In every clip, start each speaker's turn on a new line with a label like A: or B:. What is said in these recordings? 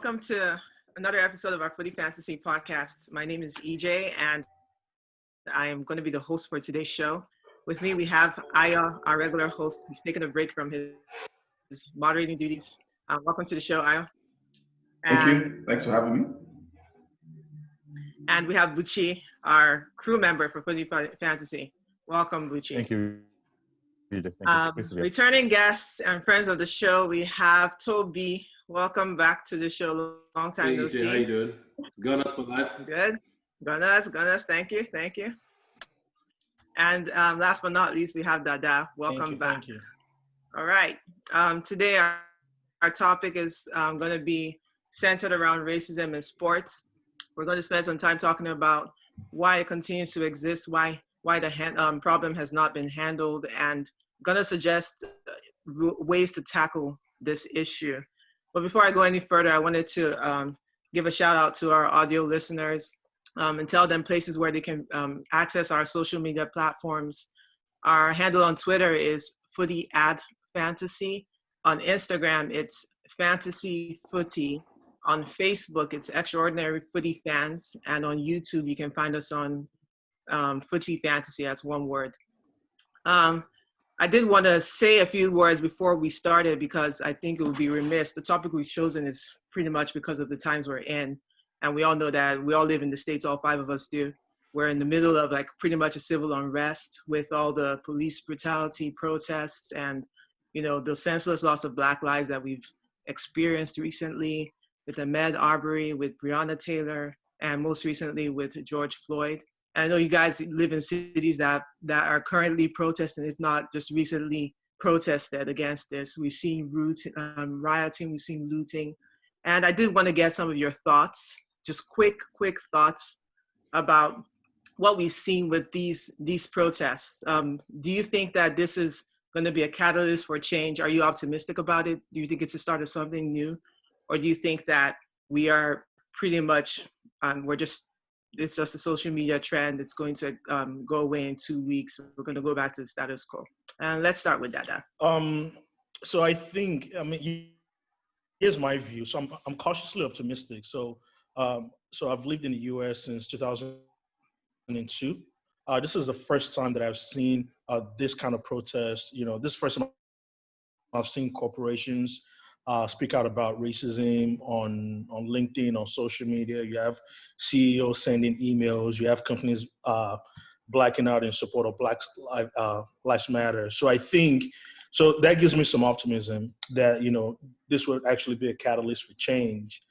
A: welcome to another episode of our Footy Fantasy podcast. My name is EeJay, and I am going to be the host for today's show. With me, we have Aya, our regular host. He's taking a break from his moderating duties. Welcome to the show, Aya.
B: Thank you. Thanks for having me.
A: And we have Buchi, our crew member for Footy Fantasy. Welcome, Buchi.
C: Thank you.
A: Returning guests and friends of the show, we have Tobi. Welcome back to the show. Long time no see.
D: How you doing? Gunners for life.
A: Good. Gunners. Thank you. And last but not least, we have Dada. Welcome back.
C: Thank you.
A: All right. Today, our topic is going to be centered around racism in sports. We're going to spend some time talking about why it continues to exist, why the problem has not been handled, and going to suggest ways to tackle this issue. But before I go any further, I wanted to give a shout out to our audio listeners and tell them places where they can access our social media platforms. Our handle on Twitter is FootyAdFantasy. On Instagram, it's Fantasy Footy. On Facebook, it's Extraordinary Footy Fans. And on YouTube, you can find us on Footy Fantasy. That's one word. I did want to say a few words before we started because I think it would be remiss. The topic we've chosen is pretty much because of the times we're in. And we all know that we all live in the States, all five of us do. We're in the middle of like pretty much a civil unrest with all the police brutality, protests, and, you know, the senseless loss of Black lives that we've experienced recently with Ahmaud Arbery, with Breonna Taylor, and most recently with George Floyd. And I know you guys live in cities that are currently protesting, if not just recently protested against this. We've seen rioting, we've seen looting. And I did want to get some of your thoughts, just quick thoughts about what we've seen with these protests. Do you think that this is going to be a catalyst for change? Are you optimistic about it? Do you think it's the start of something new? Or do you think that we are pretty much, it's just a social media trend. It's going to go away in 2 weeks. We're going to go back to the status quo. And let's start with Dada.
C: So I think, here's my view. So I'm cautiously optimistic. So I've lived in the U.S. since 2002. This is the first time that I've seen this kind of protest. You know, this is the first time I've seen corporations speak out about racism on LinkedIn, on social media. You have CEOs sending emails. You have companies blacking out in support of Black Lives Matter. So I think, so that gives me some optimism that, you know, this would actually be a catalyst for change.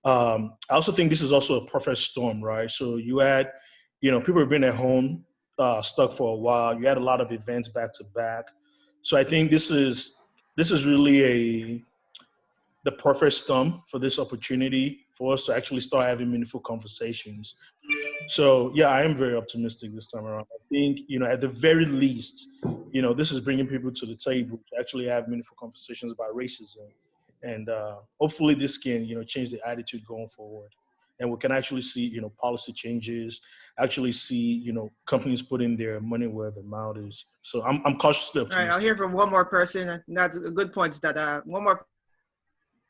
C: I also think this is also a perfect storm, right? So you had, you know, people have been at home, stuck for a while. You had a lot of events back to back. So I think this is really the perfect storm for this opportunity for us to actually start having meaningful conversations. So yeah, I am very optimistic this time around. I think, you know, at the very least, you know, this is bringing people to the table to actually have meaningful conversations about racism. And hopefully this can, you know, change the attitude going forward. And we can actually see, you know, policy changes, actually see, you know, companies putting their money where their mouth is. So I'm cautiously optimistic.
A: All right, I'll hear from one more person. That's a good point, that one more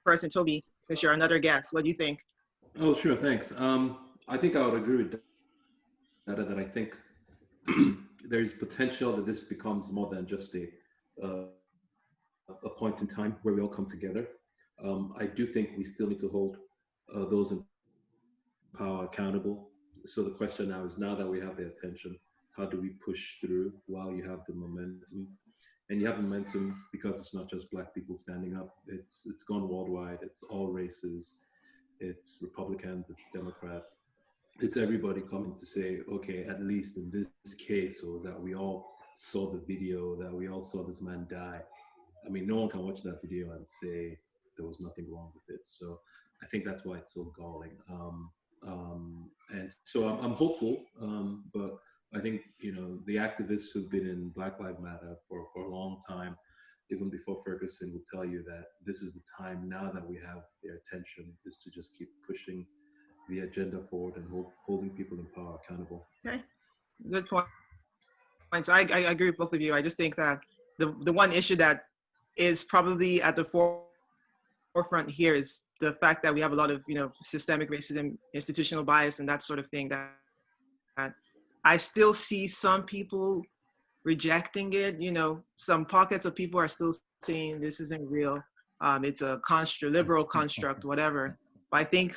A: person, Tobi, because you're another guest. What do you think?
D: Oh, sure, thanks. I think I would agree with Dada that I think there's potential that this becomes more than just a point in time where we all come together. I do think we still need to hold those in power accountable. So the question now is, now that we have their attention, how do we push through while you have the momentum? And you have momentum because it's not just Black people standing up. It's gone worldwide. It's all races. It's Republicans. It's Democrats. It's everybody coming to say, okay, at least in this case, or that we all saw the video, that we all saw this man die. I mean, no one can watch that video and say there was nothing wrong with it. So I think that's why it's so galling. And so I'm hopeful, but I think, you know, the activists who've been in Black Lives Matter for a long time, even before Ferguson, will tell you that this is the time now that we have their attention, is to just keep pushing the agenda forward and holding people in power accountable.
A: Okay, good point. So I agree with both of you. I just think that the one issue that is probably at the forefront here is the fact that we have a lot of, systemic racism, institutional bias, and that sort of thing that I still see some people rejecting it. Some pockets of people are still saying this isn't real. It's a liberal construct, whatever. But I think,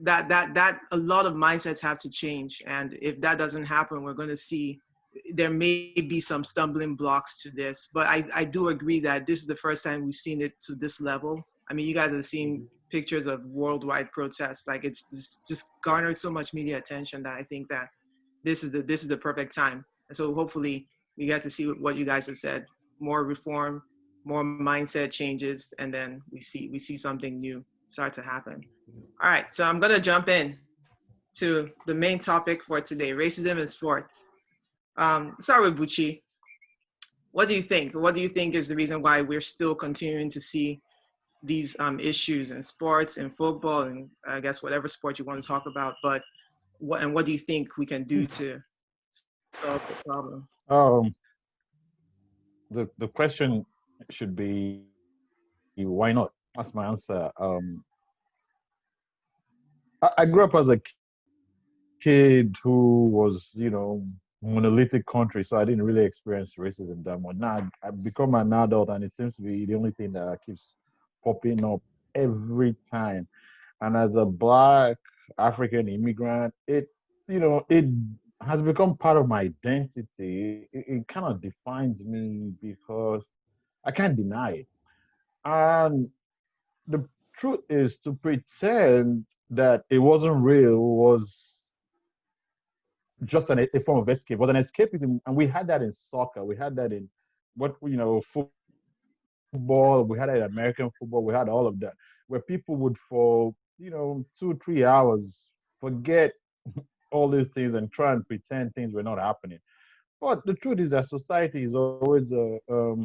A: that a lot of mindsets have to change. And if that doesn't happen, we're going to see there may be some stumbling blocks to this. But I do agree that this is the first time we've seen it to this level. I mean, you guys have seen pictures of worldwide protests. Like, it's just garnered so much media attention that I think that this is the perfect time. And so hopefully we get to see what you guys have said, more reform, more mindset changes, and then we see something new start to happen. All right, so I'm gonna jump in to the main topic for today, racism in sports. Start with Buchi. What do you think? What do you think is the reason why we're still continuing to see these issues in sports and football, and I guess whatever sport you want to talk about? But what do you think we can do to solve the problems?
E: The question should be, why not? That's my answer. I grew up as a kid who was, monolithic country, so I didn't really experience racism that much. Now I've become an adult, and it seems to be the only thing that keeps popping up every time. And as a Black African immigrant, it has become part of my identity. It kind of defines me because I can't deny it. And the truth is, to pretend that it wasn't real was just a form of escape, was an escapism. And we had that in soccer. We had that in football. We had that in American football. We had all of that, where people would, for 2-3 hours, forget all these things and try and pretend things were not happening. But the truth is that society is always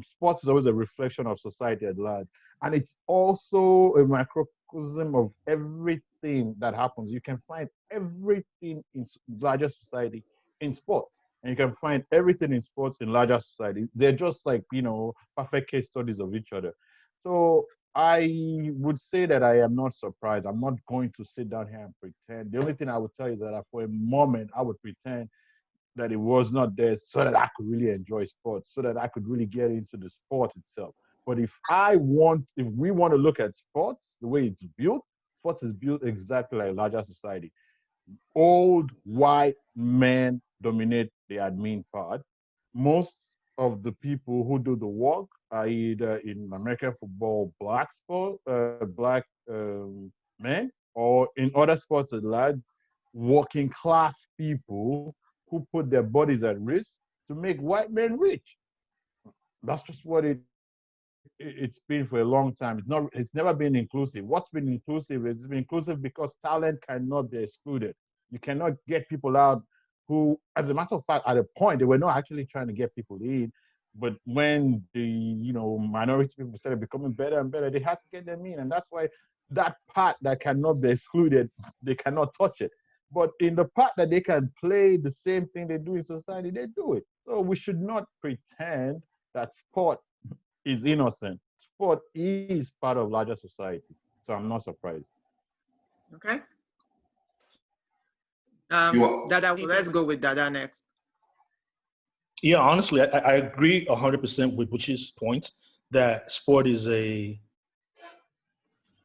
E: sports is always a reflection of society at large. And it's also a microcosm of everything that happens. You can find everything in larger society in sports. And you can find everything in sports in larger society. They're just like, perfect case studies of each other. So I would say that I am not surprised. I'm not going to sit down here and pretend. The only thing I would tell you is that for a moment, I would pretend that it was not there so that I could really enjoy sports, so that I could really get into the sport itself. But if we want to look at sports, the way it's built, sports is built exactly like larger society. Old white men dominate the admin part. Most of the people who do the work are either in American football, black men, or in other sports at large, working class people who put their bodies at risk to make white men rich. That's just what it's been for a long time. It's never been inclusive. What's been inclusive is it's been inclusive because talent cannot be excluded. You cannot get people out who, as a matter of fact, at a point, they were not actually trying to get people in. But when the minority people started becoming better and better, they had to get them in. And that's why that part that cannot be excluded, they cannot touch it. But in the part that they can play the same thing they do in society, they do it. So we should not pretend that sport is innocent. Sport is part of larger society. So I'm not surprised.
A: Okay. Dada, let's go with Dada next.
C: Yeah, honestly, I agree 100% with Buchi's point that sport is a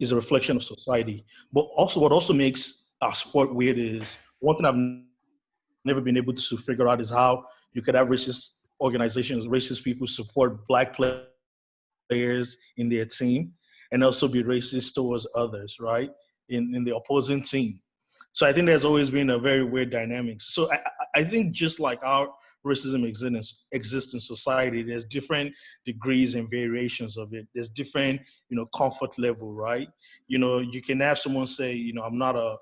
C: reflection of society. But also, what also makes our sport weird is one thing I've never been able to figure out is how you could have racist organizations, racist people support Black players in their team and also be racist towards others, right? In the opposing team. So I think there's always been a very weird dynamic. So I think just like our racism exists in society, there's different degrees and variations of it. There's different, comfort level, right? You can have someone say, I'm not a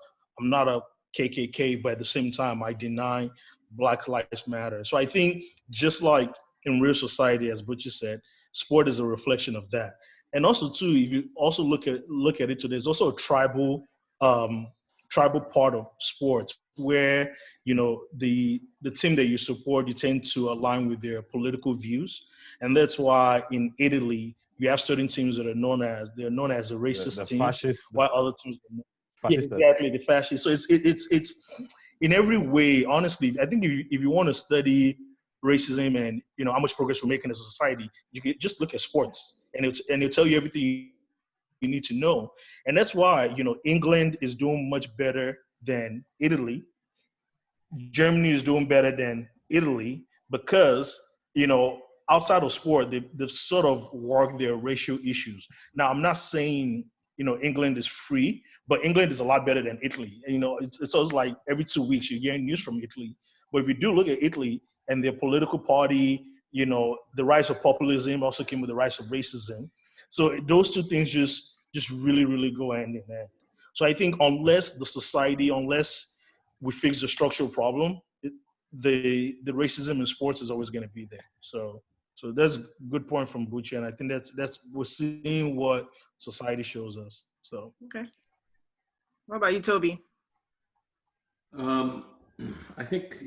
C: KKK, but at the same time, I deny Black Lives Matter. So I think just like in real society, as Buchi said, sport is a reflection of that. And also too, if you also look at it too, there's also a tribal part of sports where the team that you support, you tend to align with their political views. And that's why in Italy, you have certain teams that are known as the racist
E: the
C: teams,
E: fascist,
C: while other teams are not. Yeah,
E: fascist.
C: exactly, the fascist. So it's in every way. Honestly, I think if you want to study racism and how much progress we're making as a society, you can just look at sports, and it'll tell you everything you need to know. And that's why England is doing much better than Italy. Germany is doing better than Italy because, outside of sport, they've sort of worked their racial issues. Now, I'm not saying, England is free, but England is a lot better than Italy. And, it's always like every 2 weeks you're getting news from Italy. But if you do look at Italy and their political party, the rise of populism also came with the rise of racism. So those two things just really, really go hand in hand. So I think unless we fix the structural problem, the racism in sports is always going to be there. So that's a good point from Buchi, and I think that's we're seeing what society shows us. So
A: Okay. What about you, Toby?
D: Um, I think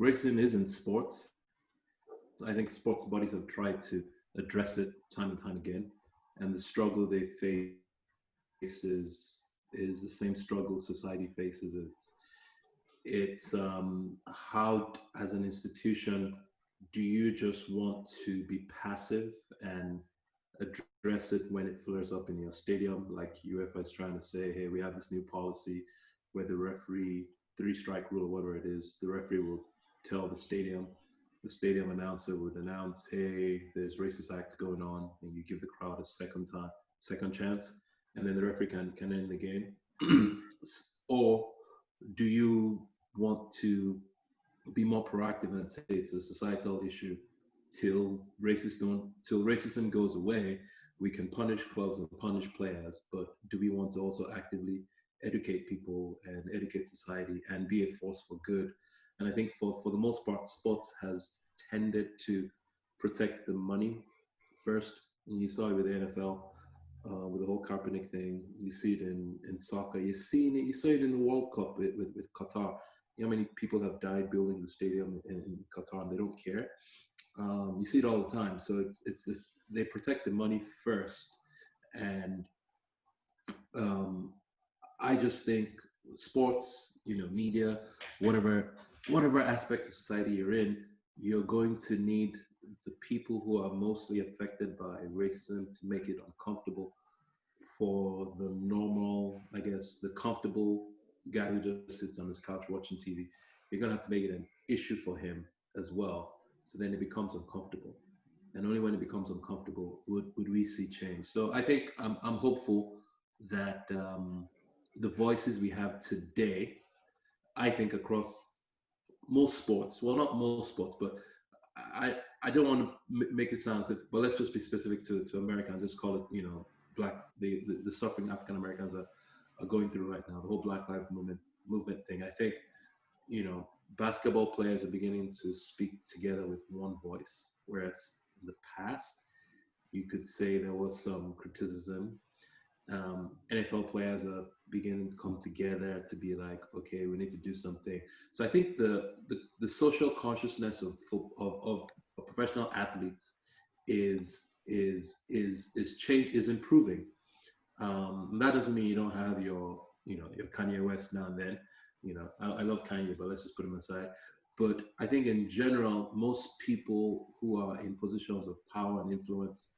D: racism is in sports. I think sports bodies have tried to address it time and time again, and the struggle they face is the same struggle society faces. It's how, as an institution, do you just want to be passive and address it when it flares up in your stadium, like UEFA is trying to say, hey, we have this new policy where the referee, three-strike rule or whatever it is, the referee will tell the stadium announcer would announce, hey, there's racist act going on, and you give the crowd a second chance, and then the referee can end the game. Or do you want to be more proactive and say it's a societal issue till racism goes away? We can punish clubs and punish players, but do we want to also actively educate people and educate society and be a force for good? And I think for the most part, sports has tended to protect the money first. And you saw it with the NFL, with the whole Kaepernick thing. You see it in soccer. You saw it in the World Cup with Qatar. You know how many people have died building the stadium in Qatar and they don't care? You see it all the time. So it's this, they protect the money first. And I just think sports, media, whatever aspect of society you're in, you're going to need the people who are mostly affected by racism to make it uncomfortable for the normal, I guess, the comfortable guy who just sits on his couch watching TV. You're gonna have to make it an issue for him as well. So then it becomes uncomfortable. And only when it becomes uncomfortable would we see change. So I think I'm hopeful that the voices we have today, I think across most sports, well, not most sports, but I don't want to make it sound as if, but let's just be specific to America and just call it, black, the suffering African Americans are going through right now, the whole Black Lives movement thing. I think, basketball players are beginning to speak together with one voice, whereas in the past, you could say there was some criticism. NFL players are beginning to come together to be like, okay, we need to do something. So I think the social consciousness of professional athletes is improving. That doesn't mean you don't have your Kanye West now and then. I love Kanye, but let's just put him aside. But I think in general, most people who are in positions of power and influence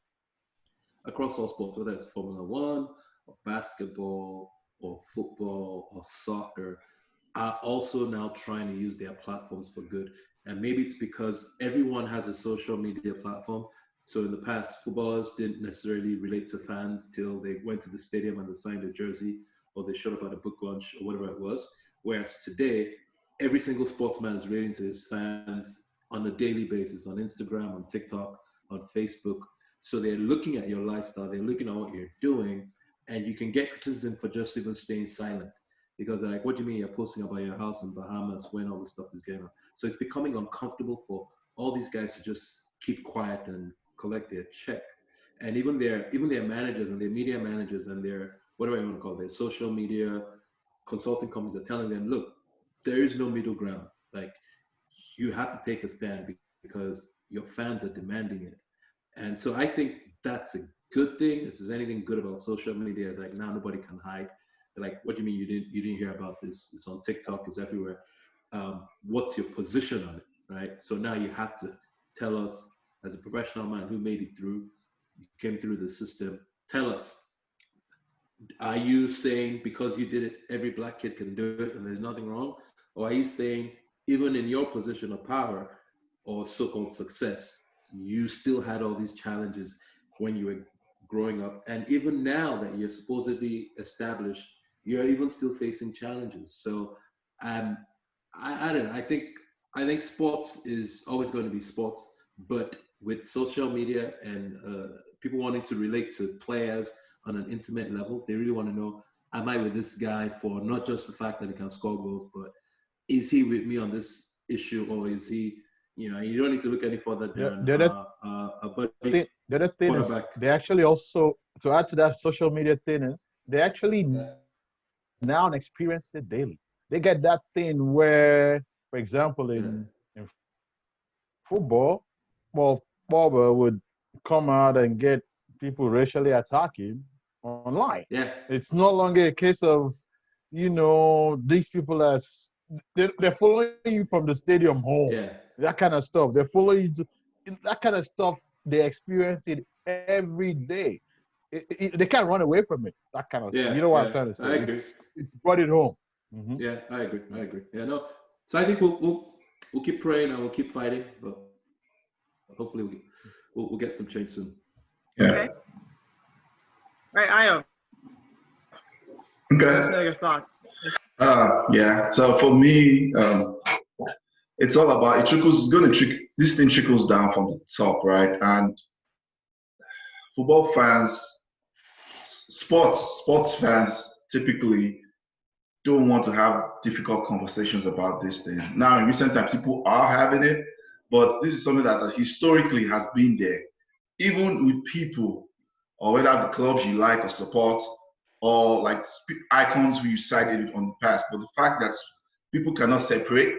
D: across all sports, whether it's Formula One or basketball or football or soccer, are also now trying to use their platforms for good. And maybe it's because everyone has a social media platform. So in the past, footballers didn't necessarily relate to fans till they went to the stadium and they signed a jersey or they showed up at a book launch or whatever it was. Whereas today, every single sportsman is relating to his fans on a daily basis on Instagram, on TikTok, on Facebook. So they're looking at your lifestyle, they're looking at what you're doing, and you can get criticism for just even staying silent. Because like, what do you mean you're posting about your house in Bahamas when all this stuff is going on? So it's becoming uncomfortable for all these guys to just keep quiet and collect their check. And even their managers and their media managers and their, whatever you want to call it, their social media consulting companies are telling them, look, there is no middle ground. Like, you have to take a stand because your fans are demanding it. And so I think that's a good thing. If there's anything good about social media, it's like now nobody can hide. They're like, what do you mean you didn't hear about this? It's on TikTok, it's everywhere. What's your position on it, right? So now you have to tell us, as a professional man who made it through, you came through the system, tell us, are you saying because you did it, every black kid can do it and there's nothing wrong? Or are you saying even in your position of power or so-called success, you still had all these challenges when you were growing up? And even now that you're supposedly established, you're even still facing challenges. So I don't know. I think sports is always going to be sports, but with social media and people wanting to relate to players on an intimate level, they really want to know, am I with this guy for not just the fact that he can score goals, but is he with me on this issue, or is he, you don't need to look any further than
E: the other thing is they actually also, to add to that social media thing, is they actually now experience it daily. They get that thing where, for example, in football, well, Barber would come out and get people racially attacking online.
D: Yeah.
E: It's no longer a case of, these people they're following you from the stadium home.
D: Yeah.
E: That kind of stuff. They're following you. That kind of stuff, they experience it every day. They can't run away from it. That kind of thing. You know what I'm trying to say?
D: I agree.
E: It's brought it home. Mm-hmm.
D: Yeah, I agree. Yeah, no. So I think we'll keep praying and we'll keep fighting, but hopefully we'll get some change soon.
B: Yeah.
A: Okay. Right, Ayo.
B: Okay.
A: Let us know your thoughts.
B: Yeah. So for me, it's all about this thing trickles down from the top, right? And football fans, sports fans typically don't want to have difficult conversations about this thing. Now, in recent times, people are having it, but this is something that historically has been there, even with people, or whether the clubs you like or support, or like icons who you cited on the past. But the fact that people cannot separate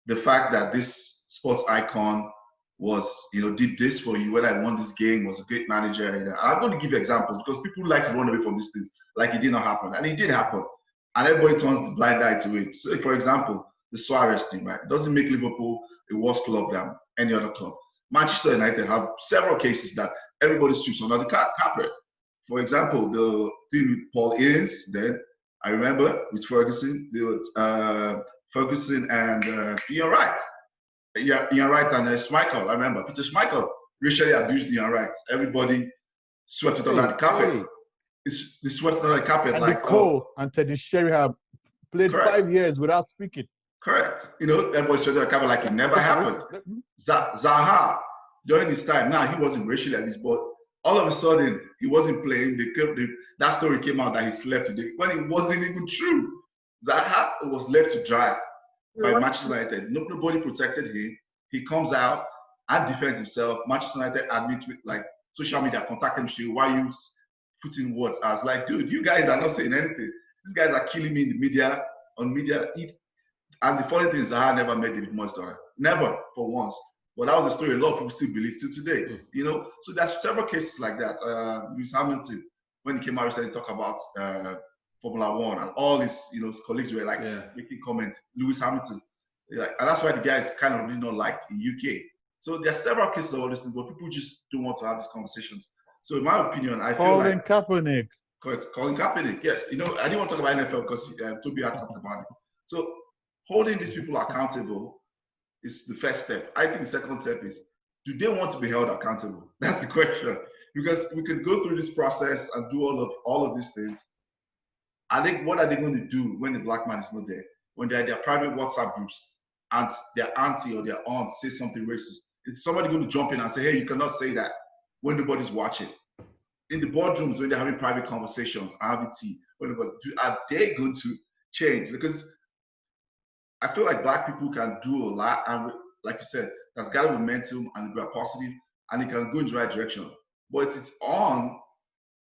B: the fact that this sports icon did this for you, whether I won this game, was a great manager. And I'm going to give examples because people like to run away from these things like it did not happen. And it did happen. And everybody turns the blind eye to it. So, for example, the Suarez thing, right? It doesn't make Liverpool a worse club than any other club. Manchester United have several cases that everybody sweeps under the carpet. For example, the thing with Paul Ince, then I remember with Ferguson, Ferguson and Ian Wright. Ian Wright and Schmeichel. I remember Peter Schmeichel racially abused Ian Wright. Everybody swept it under the carpet. They swept it under the carpet.
E: And Cole and Teddy Sheringham played 5 years without speaking.
B: Correct. Everybody swept it under the carpet like it never happened. Zaha, during this time, now he wasn't racially abused, but all of a sudden he wasn't playing. That story came out that he slept today when it wasn't even true. Zaha was left to dry by Manchester United. Nobody protected him. He comes out and defends himself. Manchester United admit with social media contact him. Why you putting words? I was like, dude, you guys are not saying anything. These guys are killing me in the media, on media. And the funny thing is, Zaha never met David Moyes' daughter. Never, for once. But that was a story a lot of people still believe to today. So there's several cases like that. Lewis Hamilton, when he came out recently, talk about Formula One, and all his colleagues were making comments. Lewis Hamilton, and that's why the guys kind of really not liked in UK. So there are several cases of all these things, but people just don't want to have these conversations. So in my opinion, I feel
E: Colin Kaepernick.
B: Correct. Colin Kaepernick, yes. I didn't want to talk about NFL because Tobi had talked about it. So holding these people accountable is the first step. I think the second step is, do they want to be held accountable? That's the question. Because we can go through this process and do all of these things. I think, what are they going to do when the black man is not there? When they're in their private WhatsApp groups and their auntie or their aunt says something racist, is somebody going to jump in and say, hey, you cannot say that when nobody's watching? In the boardrooms, when they're having private conversations, having tea, are they going to change? Because I feel like black people can do a lot, and like you said, there's got to be momentum and be positive, and it can go in the right direction. But it's on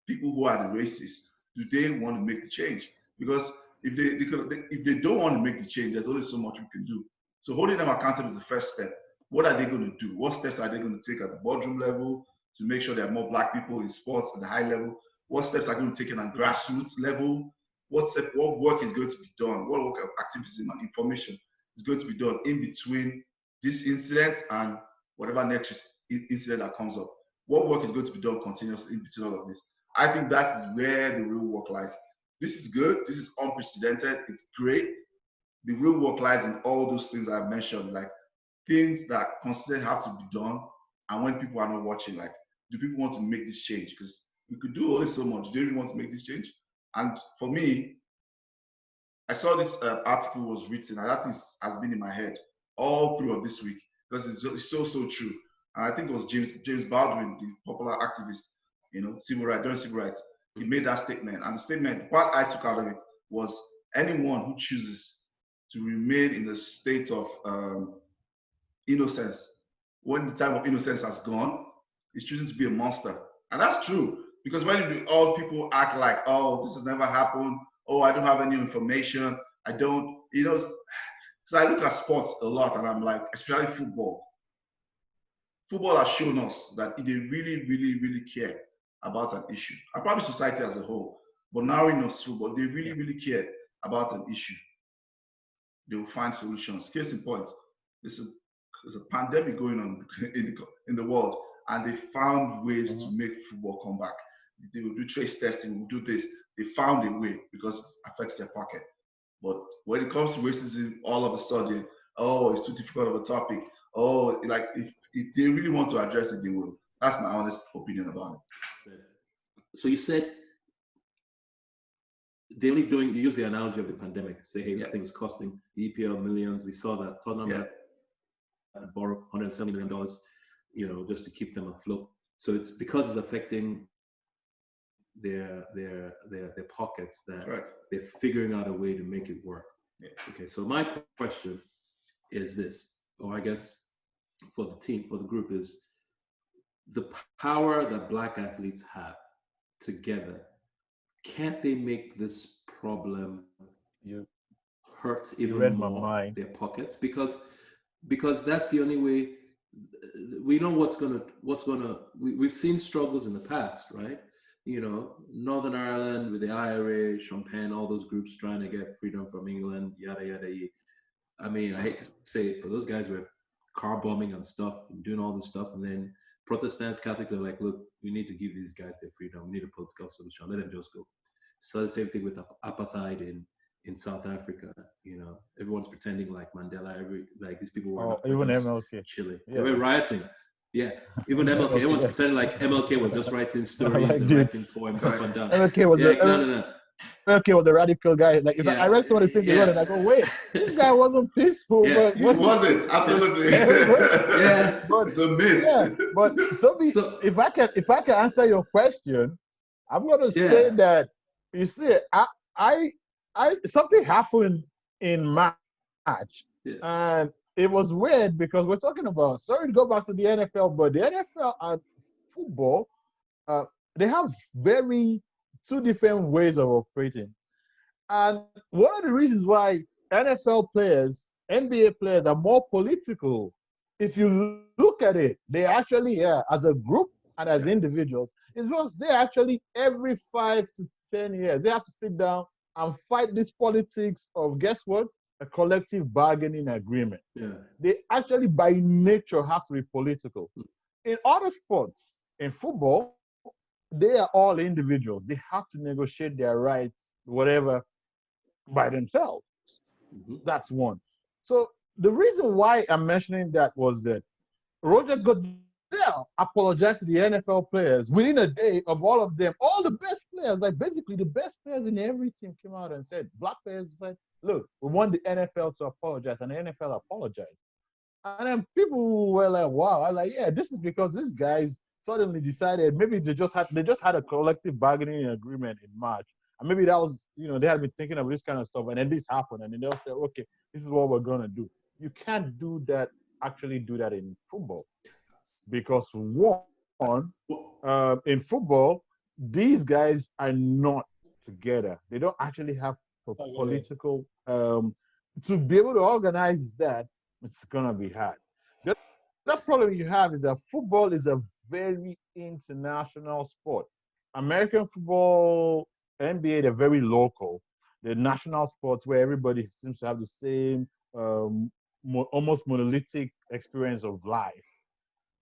B: people who are the racists. Do they want to make the change? Because if they don't want to make the change, there's only so much we can do. So holding them accountable is the first step. What are they going to do? What steps are they going to take at the boardroom level to make sure there are more Black people in sports at the high level? What steps are going to be taken on grassroots level? What work is going to be done? What work of activism and information is going to be done in between this incident and whatever next incident that comes up? What work is going to be done continuously in between all of this? I think that is where the real work lies. This is good. This is unprecedented. It's great. The real work lies in all those things I've mentioned, like things that constantly have to be done. And when people are not watching, like, do people want to make this change? Because we could do only so much. Do you really want to make this change? And for me, I saw this article was written, and that has been in my head all through of this week because it's so true. And I think it was James Baldwin, the popular activist, during civil rights. He made that statement, and the statement, what I took out of it was anyone who chooses to remain in a state of innocence when the time of innocence has gone is choosing to be a monster. And that's true, because when all people act like, oh, this has never happened, oh, I don't have any information, I don't, so I look at sports a lot and I'm like, especially football. Football has shown us that they really care about an issue, and probably society as a whole. But now in football, they really care about an issue. They will find solutions. Case in point, there's a pandemic going on in the world, and they found ways to make football come back. They will do trace testing, will do this. They found a way because it affects their pocket. But when it comes to racism, all of a sudden, oh, it's too difficult of a topic. Oh, like if they really want to address it, they will. That's my honest opinion about it.
D: So you said they only you use the analogy of the pandemic. Say, hey, this thing is costing the EPL millions. We saw that Tottenham had to borrow $170 million, just to keep them afloat. So it's because it's affecting their pockets that they're figuring out a way to make it work. Yeah. Okay, so my question is this, or I guess for the team, for the group, is the power that Black athletes have together, can't they make this problem hurt even more their pockets? Because that's the only way. We know we've seen struggles in the past, right? Northern Ireland with the IRA, Champagne, all those groups trying to get freedom from England, yada yada. I mean, I hate to say it, but those guys were car bombing and stuff and doing all this stuff, and then Protestants, Catholics are like, look, we need to give these guys their freedom. We need a political solution. Let them just go. So the same thing with apartheid in South Africa. Everyone's pretending like Mandela. These people were
E: even MLK,
D: Chile. Yeah. They were rioting. Yeah, even MLK. Everyone's pretending like MLK was just writing stories and writing poems up and down.
E: MLK was
D: no.
E: MLK was a radical guy. Like, I read some of the things he wrote, and I go, wait, this guy wasn't peaceful.
B: But he wasn't, absolutely. But it's a myth.
E: Yeah, but Tobi, if I can answer your question, I'm gonna say that, you see, I something happened in March, and it was weird because we're talking about, sorry to go back to the NFL, but the NFL and football, they have two different ways of operating. And one of the reasons why NFL players, NBA players are more political, if you look at it, they actually, as a group and as individuals, is because they actually, every 5 to 10 years, they have to sit down and fight this politics of, guess what? A collective bargaining agreement. Yeah. They actually, by nature, have to be political. In other sports, in football, they are all individuals. They have to negotiate their rights, whatever, by themselves. Mm-hmm. That's one. So the reason why I'm mentioning that was that Roger Goodell apologized to the NFL players within a day of all of them. All the best players, like basically the best players in every team, came out and said, Black players, look, we want the NFL to apologize, and the NFL apologized. And then people were like, wow. I'm like, yeah, this is because these guys suddenly decided maybe they just had a collective bargaining agreement in March. And maybe that was, they had been thinking of this kind of stuff, and then this happened, and then they'll say, okay, this is what we're gonna do. You can't actually do that in football. Because one, in football, these guys are not together. They don't actually have a political, to be able to organize that, it's gonna be hard. The problem you have is that football is a very international sport. American football, NBA, they're very local. They're national sports where everybody seems to have the same, almost monolithic experience of life.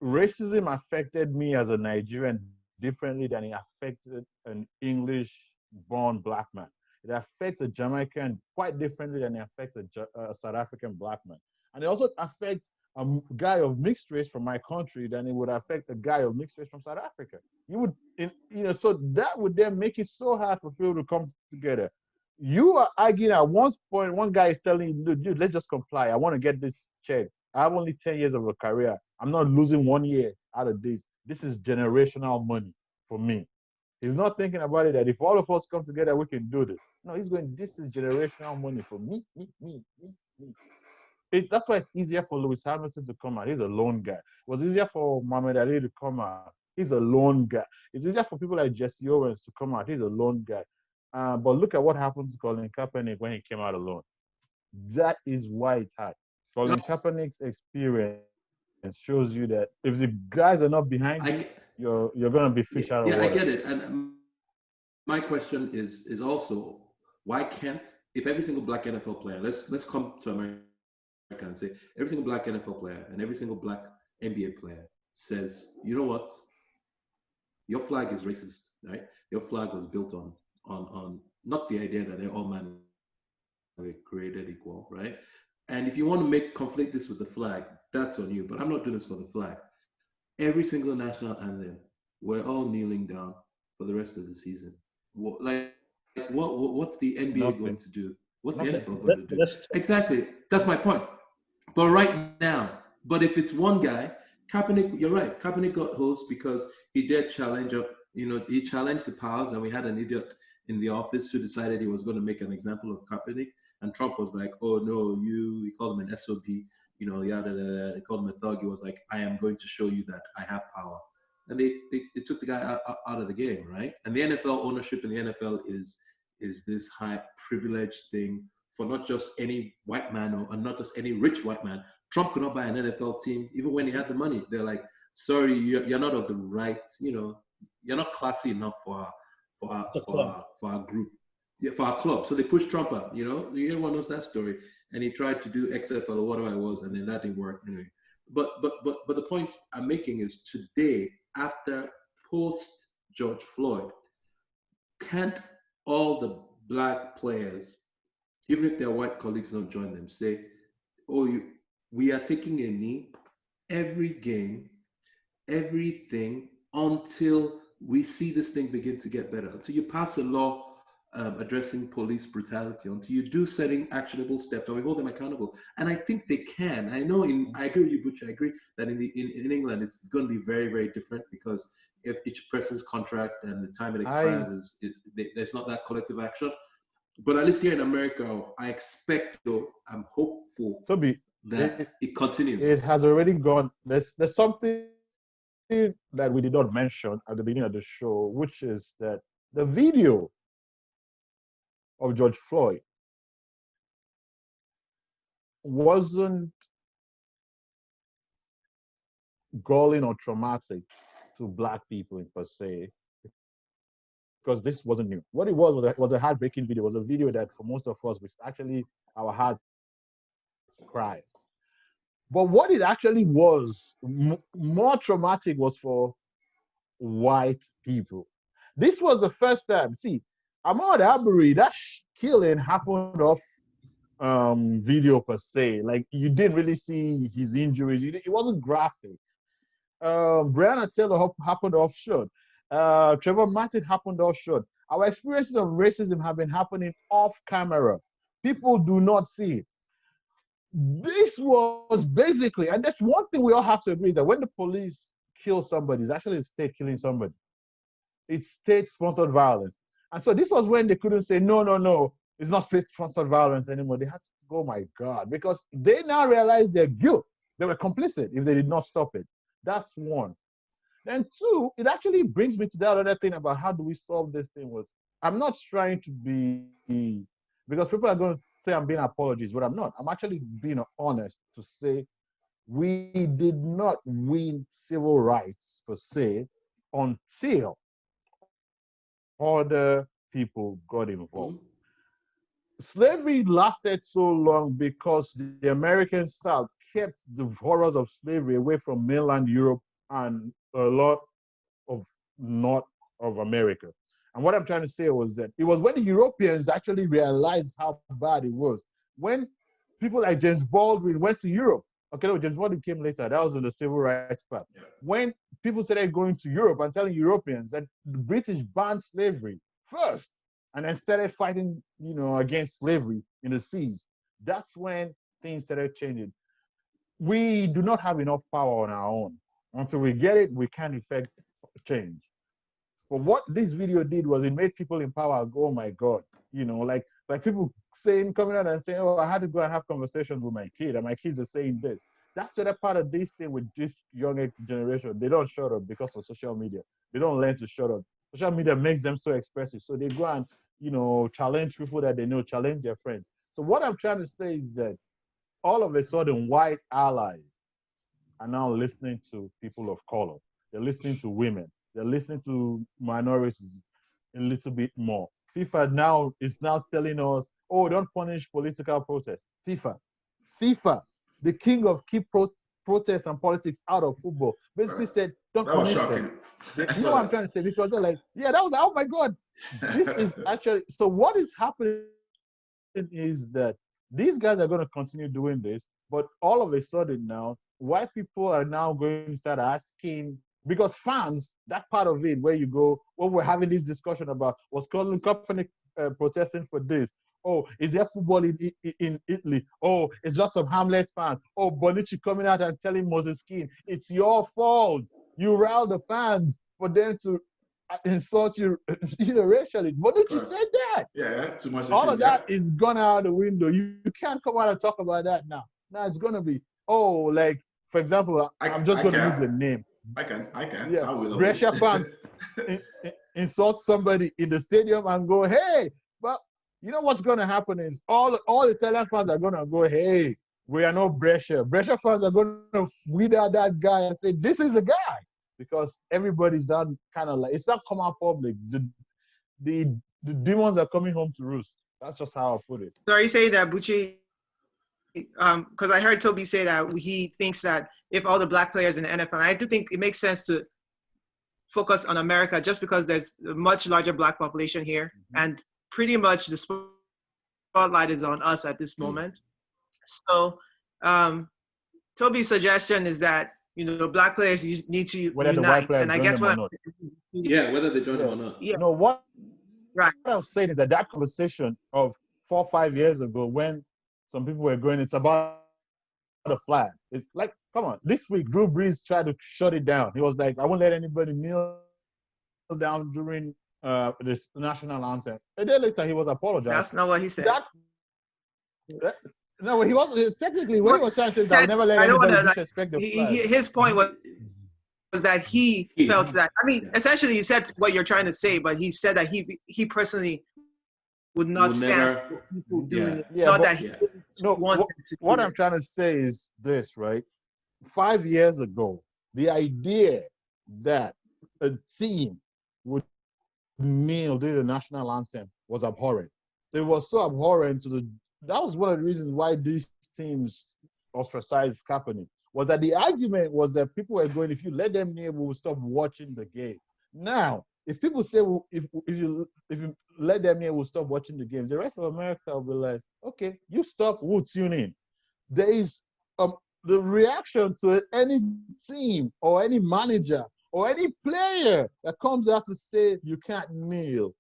E: Racism affected me as a Nigerian differently than it affected an English-born black man. It affects a Jamaican quite differently than it affects a South African black man. And it also affects a guy of mixed race from my country than it would affect a guy of mixed race from South Africa. So that would then make it so hard for people to come together. You are arguing at one point, one guy is telling you, dude, let's just comply. I want to get this check. I have only 10 years of a career. I'm not losing 1 year out of this. This is generational money for me. He's not thinking about it that if all of us come together, we can do this. No, he's going, this is generational money for me. That's why it's easier for Lewis Hamilton to come out. He's a lone guy. It was easier for Muhammad Ali to come out. He's a lone guy. It's easier for people like Jesse Owens to come out. He's a lone guy. But look at what happened to Colin Kaepernick when he came out alone. That is why it's hard. Colin Kaepernick's experience shows you that if the guys are not behind you, you're gonna be fish out of water.
D: Yeah, I get it. And my question is also, why can't, if every single black NFL player, let's come to America and say every single black NFL player and every single black NBA player says, you know what, your flag is racist, right? Your flag was built on not the idea that they're all men are created equal, right? And if you want to conflate this with the flag, that's on you. But I'm not doing this for the flag. Every single national anthem, we're all kneeling down for the rest of the season. What's the NBA going to do? What's the NFL going to do? Exactly. That's my point. But right now, if it's one guy, Kaepernick, you're right. Kaepernick got hosed because he did challenge he challenged the powers, and we had an idiot in the office who decided he was going to make an example of Kaepernick. And Trump was like, oh no, he called him an SOB, yada, yada. He called him a thug. He was like, I am going to show you that I have power. And they took the guy out of the game, right? And the NFL ownership in the NFL is this high privileged thing for not just any white man or not just any rich white man. Trump could not buy an NFL team, even when he had the money. They're like, sorry, you're not of the right, you're not classy enough for our group. Yeah, for our club. So they pushed Trump out, everyone knows that story. And he tried to do XFL or whatever it was, and then that didn't work anyway. But the point I'm making is today, after post George Floyd, can't all the black players, even if their white colleagues don't join them, say, we are taking a knee every game, everything, until we see this thing begin to get better, until you pass a law addressing police brutality, until you do setting actionable steps, and we hold them accountable. And I think they can. I agree with you, Buchi. I agree that in England, it's going to be very, very different, because if each person's contract and the time it expires there's not that collective action. But at least here in America, I expect, I'm hopeful that it continues.
E: It has already gone. There's something that we did not mention at the beginning of the show, which is that the video of George Floyd wasn't galling or traumatic to black people per se, because this wasn't new. What it was a heartbreaking video. It was a video that for most of us, our hearts cried. But what it actually was, more traumatic, was for white people. This was the first time. See, Ahmaud Arbery, that killing happened off video per se. Like, you didn't really see his injuries. It wasn't graphic. Breonna Taylor happened offshore. Trevor Martin happened offshore. Our experiences of racism have been happening off camera. People do not see it. This was basically, and that's one thing we all have to agree, is that when the police kill somebody, it's actually the state killing somebody. It's state-sponsored violence. And so this was when they couldn't say, no, it's not state-sponsored violence anymore. They had to go, oh my God, because they now realize their guilt. They were complicit if they did not stop it. That's one. Then two, it actually brings me to that other thing about how do we solve this thing. I'm not trying to be, because people are going to say I'm being apologies, but I'm not. I'm actually being honest to say we did not win civil rights per se until other people got involved.
D: Mhm.
E: Slavery lasted so long because the American South kept the horrors of slavery away from mainland Europe and a lot of North of America. And what I'm trying to say was that it was when the Europeans actually realized how bad it was. When people like James Baldwin went to Europe, okay, no, James Baldwin came later. That was in the civil rights part. When people started going to Europe and telling Europeans that the British banned slavery first, and then started fighting, against slavery in the seas, that's when things started changing. We do not have enough power on our own. Until we get it, we can't effect change. But what this video did was it made people in power go, oh my God, like people saying, coming out and saying, oh, I had to go and have conversations with my kid, and my kids are saying this. That's the other part of this thing with this younger generation. They don't shut up because of social media. They don't learn to shut up. Social media makes them so expressive. So they go and, challenge people that they know, challenge their friends. So what I'm trying to say is that all of a sudden, white allies are now listening to people of color. They're listening to women. They're listening to minorities a little bit more. FIFA now is now telling us, oh, don't punish political protest. FIFA, the king of keep protests and politics out of football, basically said, don't
B: That was
E: punish
B: shocking.
E: them. You know what I'm trying to say? Because they're like, yeah, that was, oh my God. This is actually, so what is happening is that these guys are going to continue doing this, but all of a sudden now, white people are now going to start asking, because fans, that part of it where you go, what we're having this discussion about, was calling company protesting for this. Oh, is there football in Italy? Oh, it's just some harmless fans. Oh, Bonucci coming out and telling Moses Keane, it's your fault. You riled the fans for them to insult you, racially. Bonucci said that.
B: Yeah, too much.
E: All of that is gone out the window. You can't come out and talk about that now. Now it's gonna be, oh, like, for example, I'm just gonna use a name.
B: I can.
E: Yeah,
B: I will.
E: Brescia fans insult somebody in the stadium and go, hey, but you know what's gonna happen is all Italian fans are gonna go, hey, we are not Brescia. Brescia fans are gonna weed out that guy and say, this is the guy. Because everybody's done kind of like, it's not come out public. The demons are coming home to roost. That's just how I put it.
A: So are you saying that Buchi, because I heard Toby say that he thinks that if all the black players in the NFL, I do think it makes sense to focus on America just because there's a much larger black population here, and pretty much the spotlight is on us at this moment. So Toby's suggestion is that, black players need to unite, and I guess what
D: whether they join them or not.
E: Yeah. What
A: right.
E: What I'm saying is that conversation of 4 or 5 years ago when some people were going, it's about the flag. It's like, come on, this week Drew Brees tried to shut it down. He was like, I won't let anybody kneel down during this national anthem. A day later, he was apologizing.
A: That's not what he said.
E: No, he was technically what he was trying to say is that I never let anybody disrespect the flag.
A: His point was that he felt that. I mean, essentially, he said what you're trying to say, but he said that he personally would not stand for people doing it. Not that he
E: what I'm trying to say is this, right? 5 years ago, the idea that a team would kneel during the national anthem was abhorrent. It was so abhorrent that was one of the reasons why these teams ostracized Kaepernick, was that the argument was that people were going, if you let them kneel, we will stop watching the game. Now, if people say, if you let them kneel, we'll stop watching the games, the rest of America will be like, okay, you stop, we'll tune in. There is the reaction to any team or any manager or any player that comes out to say you can't kneel.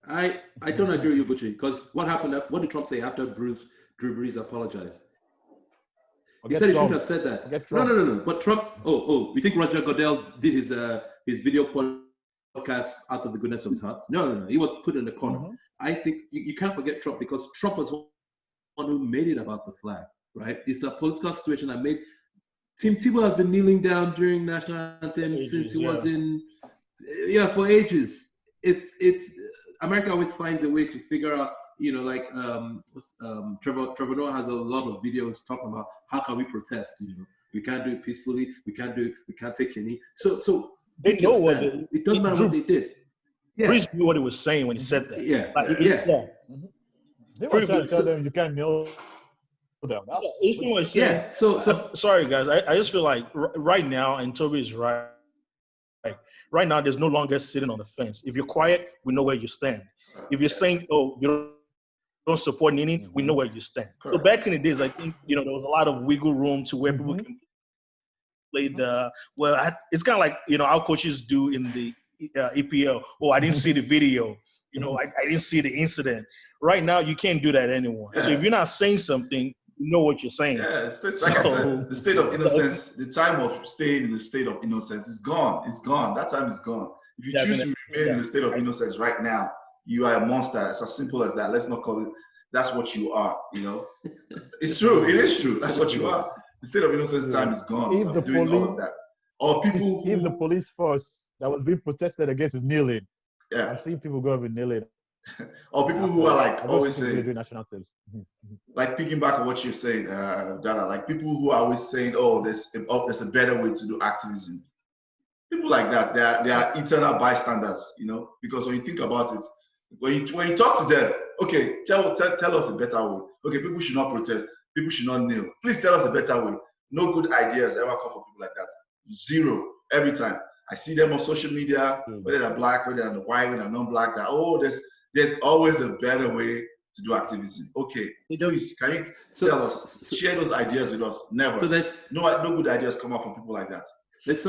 D: I don't agree with you, Buchi, because what happened? What did Trump say after Drew Brees apologized? He said he shouldn't have said that. No. But Trump. You think Roger Goodell did his video podcast out of the goodness of his heart? No. He was put in the corner. Mm-hmm. I think you can't forget Trump, because Trump was one who made it about the flag. Right? It's a political situation that made. Tim Tebow has been kneeling down during national anthem since he was in. For ages. It's. America always finds a way to figure out, Trevor Noah has a lot of videos talking about how can we protest, We can't do it peacefully. We can't take your knee. So
C: They know what
D: it doesn't matter what they did. Yeah.
C: Priest knew what he was saying when he said that.
D: Yeah.
E: They were trying to tell them you can't kneel them.
C: Yeah. So sorry guys. I just feel like right now, and Toby is right. Right now, there's no longer sitting on the fence. If you're quiet, we know where you stand. If you're saying, "Oh, you don't support kneeling," we know where you stand. So back in the days, I think there was a lot of wiggle room to where people can play the. Well, it's kind of like our coaches do in the EPL. Oh, I didn't see the video. I didn't see the incident. Right now, you can't do that anymore. So if you're not saying something, you know what you're saying.
B: Yeah, like I said, the state of innocence, the time of staying in the state of innocence is gone. It's gone. That time is gone. If you choose to remain in the state of innocence right now, you are a monster. It's as simple as that. Let's not call it. That's what you are. It's true. It is true. That's what you are. The state of innocence time is gone.
E: If the
B: doing all of that, or people,
E: if the police force that was being protested against is kneeling,
B: yeah,
E: I've seen people go up and kneeling.
B: Or people who are like always saying,
E: national teams.
B: Like piggyback on what you're saying, Dada, like people who are always saying, "Oh, there's a better way to do activism." People like that, they are eternal bystanders, because when you think about it, when you talk to them, okay, tell us a better way. Okay, people should not protest, people should not kneel. Please tell us a better way. No good ideas ever come from people like that. Zero every time. I see them on social media, whether they're black, whether they're white, whether they're non-black. There's always a better way to do activism. Okay, please, can you tell us, share those ideas with us? Never. So there's no good ideas come out from people like that.
D: There's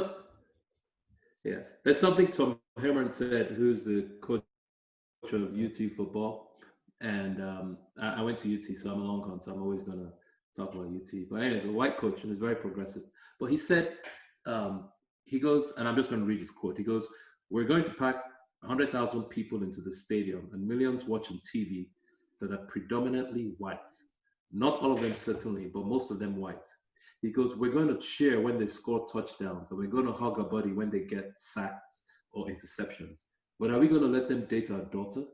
D: something Tom Herman said, who's the coach of UT football, and I went to UT, so I'm a Longhorn, so I'm always gonna talk about UT. But anyways, a white coach, and he's very progressive. But he said, he goes, and I'm just gonna read his quote. He goes, "We're going to pack 100,000 people into the stadium and millions watching TV that are predominantly white. Not all of them certainly, but most of them white. He goes, we're going to cheer when they score touchdowns, and we're going to hug a buddy when they get sacks or interceptions. But are we going to let them date our daughter?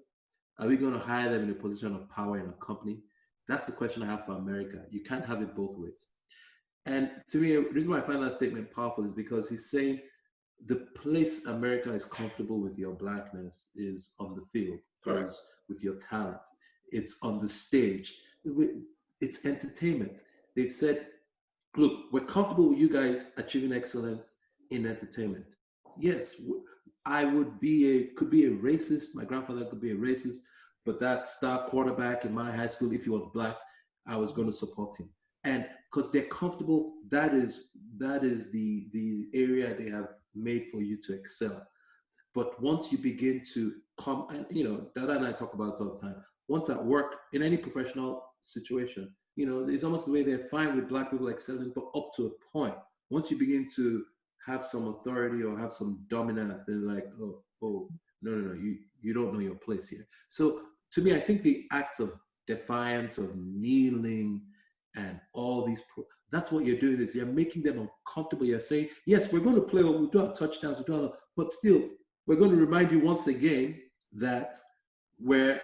D: Are we going to hire them in a position of power in a company? That's the question I have for America. You can't have it both ways." And to me, the reason why I find that statement powerful is because he's saying the place America is comfortable with your blackness is on the field, is with your talent. It's on the stage. It's entertainment. They've said, look, we're comfortable with you guys achieving excellence in entertainment. Yes, I could be a racist. My grandfather could be a racist, but that star quarterback in my high school, if he was black, I was going to support him. And because they're comfortable, that is the area they have made for you to excel. But once you begin to come, and Dada and I talk about it all the time, once at work, in any professional situation, it's almost the way they're fine with black people excelling, but up to a point. Once you begin to have some authority or have some dominance, they're like, oh, no, you don't know your place here. So to me, I think the acts of defiance, of kneeling, and all these, that's what you're doing is you're making them uncomfortable. You're saying, yes, we're going to play, we'll do our touchdowns, but still, we're going to remind you once again that we're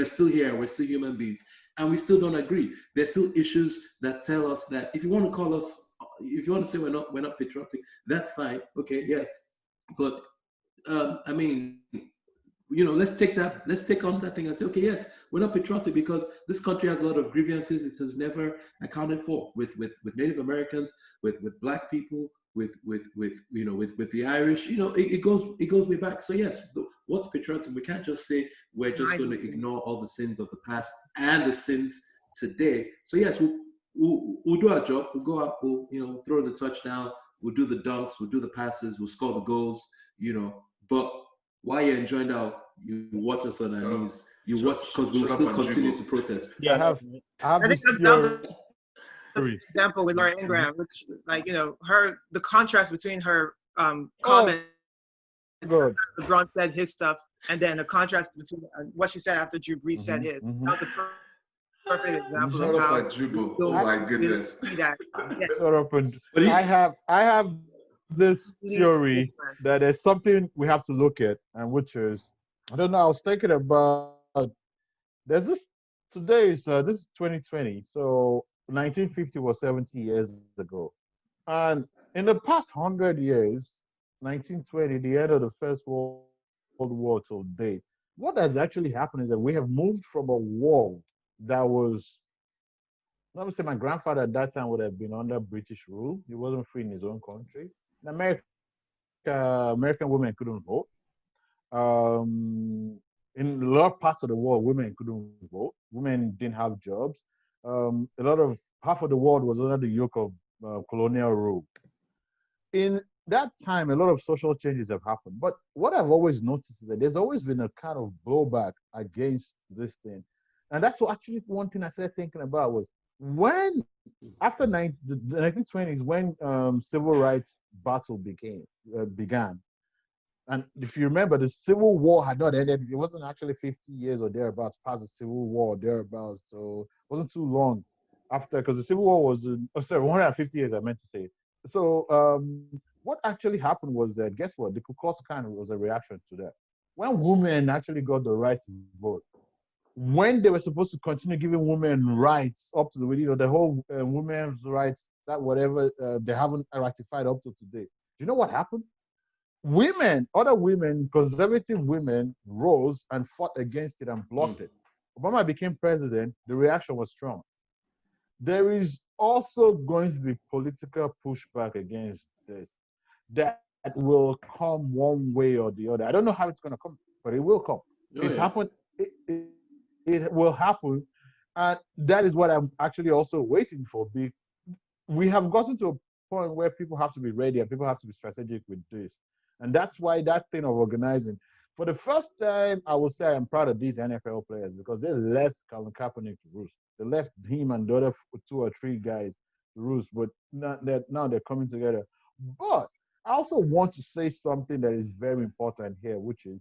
D: still here, we're still human beings, and we still don't agree. There's still issues that tell us that if you want to call us, if you want to say we're not patriotic, that's fine. Okay, yes, but let's take on that thing and say, okay, yes, we're not patriotic because this country has a lot of grievances it has never accounted for with Native Americans, with black people, with the Irish. It goes way back. So yes, what's patriotism? We can't just say we're just going to ignore all the sins of the past and the sins today. So yes, we'll do our job. We'll go out. We'll throw the touchdown. We'll do the dunks. We'll do the passes. We'll score the goals. But while you're enjoying that, you watch us on our knees. You watch because we'll still continue to protest.
E: Yeah, I have this theory.
A: Example with Laura Ingraham, which the contrast between her comment, LeBron said his stuff, and then the contrast between what she said after Drew Brees said his. That was a perfect example of how
B: oh my goodness.
A: See that.
E: I have this theory that there's something we have to look at, and which is, I don't know, I was thinking about, there's this, today is, this is 2020, so 1950 was 70 years ago. And in the past 100 years, 1920, the end of the First World War till date, what has actually happened is that we have moved from a world that was, let me say, my grandfather at that time would have been under British rule. He wasn't free in his own country. In America, American women couldn't vote. In a lot of parts of the world, women couldn't vote. Women didn't have jobs. Half of the world was under the yoke of colonial rule. In that time, a lot of social changes have happened. But what I've always noticed is that there's always been a kind of blowback against this thing. And that's what actually one thing I started thinking about was when, after the 1920s, when civil rights battle began. And if you remember, the Civil War had not ended. It wasn't actually 50 years or thereabouts past the Civil War, thereabouts. So it wasn't too long after, because the Civil War was, 150 years, I meant to say. So what actually happened was that, guess what? The Ku Klux Klan was a reaction to that. When women actually got the right to vote, when they were supposed to continue giving women rights up to the whole women's rights, that whatever they haven't ratified up to today. Do you know what happened? Other women, conservative women, rose and fought against it and blocked it. Obama became president, the reaction was strong. There is also going to be political pushback against this that will come one way or the other. I don't know how it's going to come, but it will come. It's happened. It will happen. And that is what I'm actually also waiting for. We have gotten to a point where people have to be ready and people have to be strategic with this. And that's why that thing of organizing, for the first time, I will say I'm proud of these NFL players because they left Colin Kaepernick to roost. They left him and the other 2 or 3 guys to roost, but now they're coming together. But I also want to say something that is very important here, which is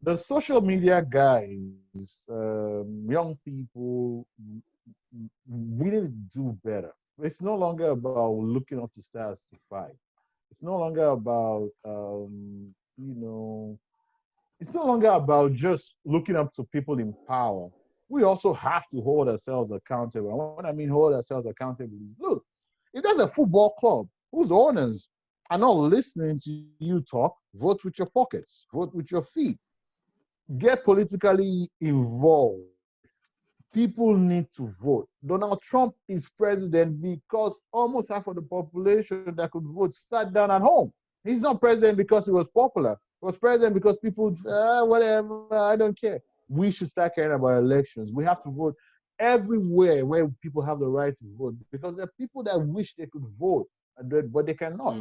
E: the social media guys, young people, we need to do better. It's no longer about looking up to stars to fight. It's no longer about, it's no longer about just looking up to people in power. We also have to hold ourselves accountable. And what I mean hold ourselves accountable is, look, if there's a football club whose owners are not listening to you talk, vote with your pockets, vote with your feet, get politically involved. People need to vote. Donald Trump is president because almost half of the population that could vote sat down at home. He's not president because he was popular. He was president because people, whatever, I don't care. We should start caring about elections. We have to vote everywhere where people have the right to vote because there are people that wish they could vote, but they cannot.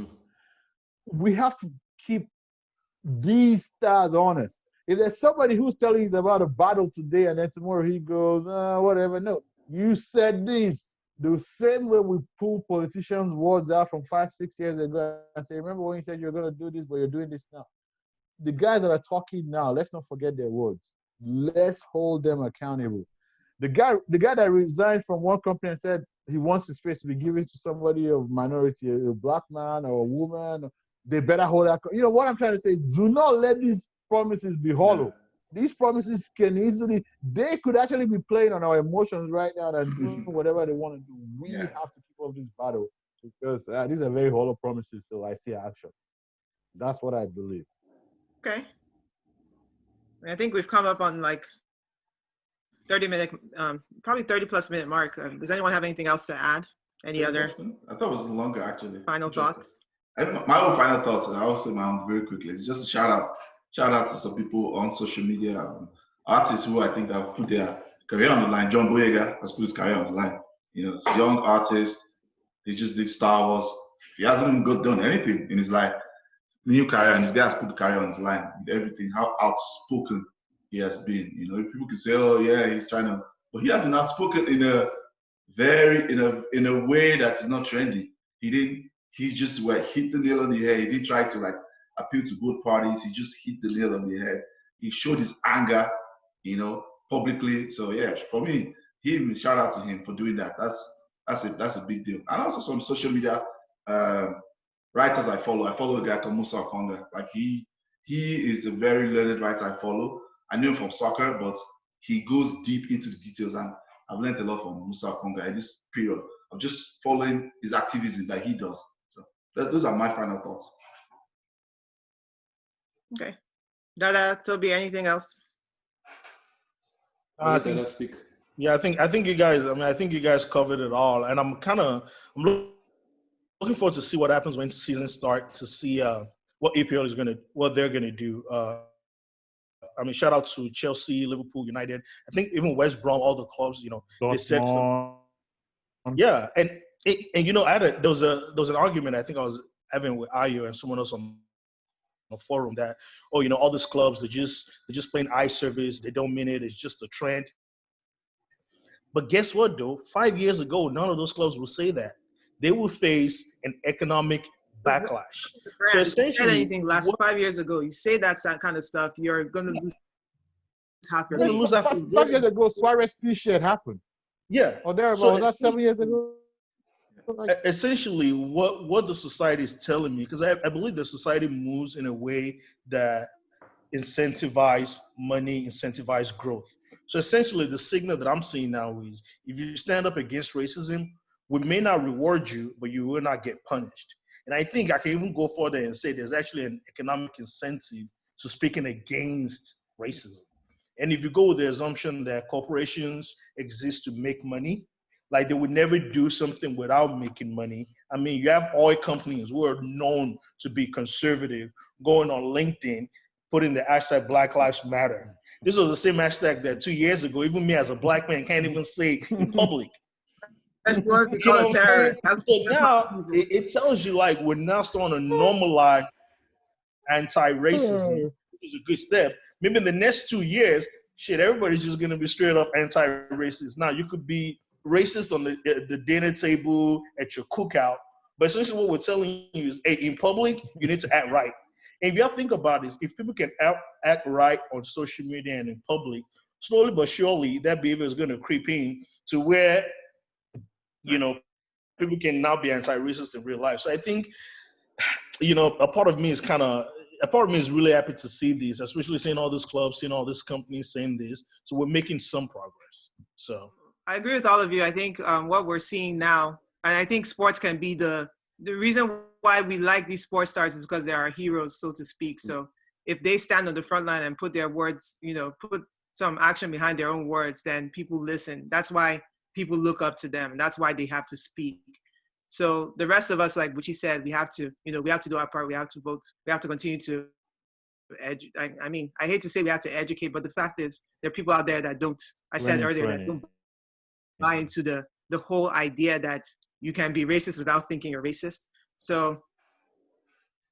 E: We have to keep these stars honest. If there's somebody who's telling you about a battle today and then tomorrow he goes, whatever, no. You said this. The same way we pull politicians' words out from 5-6 years ago and say, remember when you said you're going to do this, but you're doing this now. The guys that are talking now, let's not forget their words. Let's hold them accountable. The guy that resigned from one company and said he wants the space to be given to somebody of minority, a black man or a woman, they better hold that. You know, what I'm trying to say is do not let these promises be hollow. These promises they could actually be playing on our emotions right now and doing whatever they want to do. We have to keep up this battle because these are very hollow promises till I see action. That's what I believe.
A: Okay. I think we've come up on like 30-minute, probably 30+ minute mark. Does anyone have anything else to add? Any other?
B: I thought it was longer actually.
A: Final thoughts?
B: My own final thoughts, and I will say my own very quickly. It's just a shout out to some people on social media, artists who I think have put their career on the line. John Boyega has put his career on the line. You know, it's a young artist. He just did Star Wars. He hasn't even done anything in his life. New career, and this guy has put the career on his line with everything. How outspoken he has been. You know, people can say, "Oh, yeah, he's trying to," but he has been outspoken in a way that is not trendy. He just hit the nail on the head. He didn't try to like appeal to both parties. He just hit the nail on the head. He showed his anger, you know, publicly. So yeah, for me, shout out to him for doing that. That's a big deal. And also some social media writers I follow. I follow a guy called Musa Okonga. Like he is a very learned writer I follow. I knew him from soccer, but he goes deep into the details, and I've learned a lot from Musa Okonga in this period of just following his activism that he does. So those are my final thoughts.
A: Okay. Dada, Tobi, anything else?
C: I think,
D: Dada speak.
C: yeah, I think you guys. I mean, I think you guys covered it all, and I'm looking forward to see what happens when season start. To see what EPL is what they're gonna do. I mean, shout out to Chelsea, Liverpool, United. I think even West Brom, all the clubs. They said some. Yeah, and there was an argument I think I was having with Ayo and someone else on a forum that all these clubs they're just playing eye service. They don't mean it. It's just a trend. But guess what, though? 5 years ago, none of those clubs will say that. They will face an economic backlash. So essentially,
A: anything last 5 years ago, you say that kind of stuff, you're going to lose half your
E: base. 5 years ago, Suarez T-shirt happened.
C: Yeah.
E: Or there, was that 7 years ago?
C: Essentially, what the society is telling me, because I believe the society moves in a way that incentivize money, incentivize growth. So essentially, the signal that I'm seeing now is if you stand up against racism, we may not reward you, but you will not get punished. And I think I can even go further and say there's actually an economic incentive to speaking against racism. And if you go with the assumption that corporations exist to make money, like they would never do something without making money. I mean, you have oil companies who are known to be conservative, going on LinkedIn, putting the hashtag Black Lives Matter. This was the same hashtag that 2 years ago, even me as a black man can't even say in public.
A: That's what we call terror.
C: So now it tells you like we're now starting to normalize anti-racism, which is a good step. Maybe in the next 2 years, everybody's just gonna be straight up anti-racist. Now you could be racist on the dinner table at your cookout, but essentially what we're telling you is, hey, in public, you need to act right. And if you think about this, if people can act right on social media and in public, slowly but surely that behavior is going to creep in to where, people can now be anti-racist in real life. So I think, a part of me is really happy to see this, especially seeing all these clubs, seeing all these companies saying this. So we're making some progress. So
A: I agree with all of you. I think what we're seeing now, and I think sports can be the reason why we like these sports stars is because they are heroes, so to speak. So if they stand on the front line and put their words, put some action behind their own words, then people listen. That's why people look up to them, and that's why they have to speak. So the rest of us, like Buchi said, we have to do our part. We have to vote. We have to continue to educate. I mean, I hate to say we have to educate, but the fact is there are people out there that don't. I said earlier that don't buy into the whole idea that you can be racist without thinking you're racist. So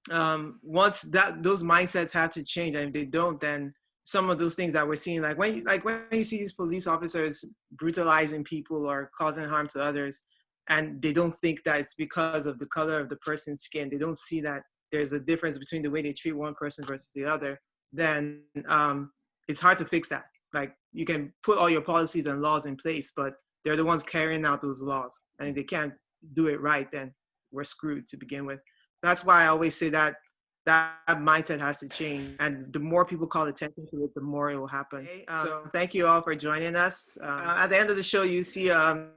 A: once those mindsets have to change, and if they don't, then some of those things that we're seeing, like when you see these police officers brutalizing people or causing harm to others, and they don't think that it's because of the color of the person's skin, they don't see that there's a difference between the way they treat one person versus the other, then it's hard to fix that. Like, you can put all your policies and laws in place, but they're the ones carrying out those laws. And if they can't do it right, then we're screwed to begin with. That's why I always say that mindset has to change. And the more people call attention to it, the more it will happen. Okay, so thank you all for joining us. At the end of the show, you see a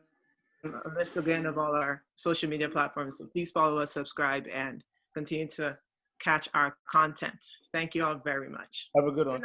A: list again of all our social media platforms. So please follow us, subscribe, and continue to catch our content. Thank you all very much.
C: Have a good one.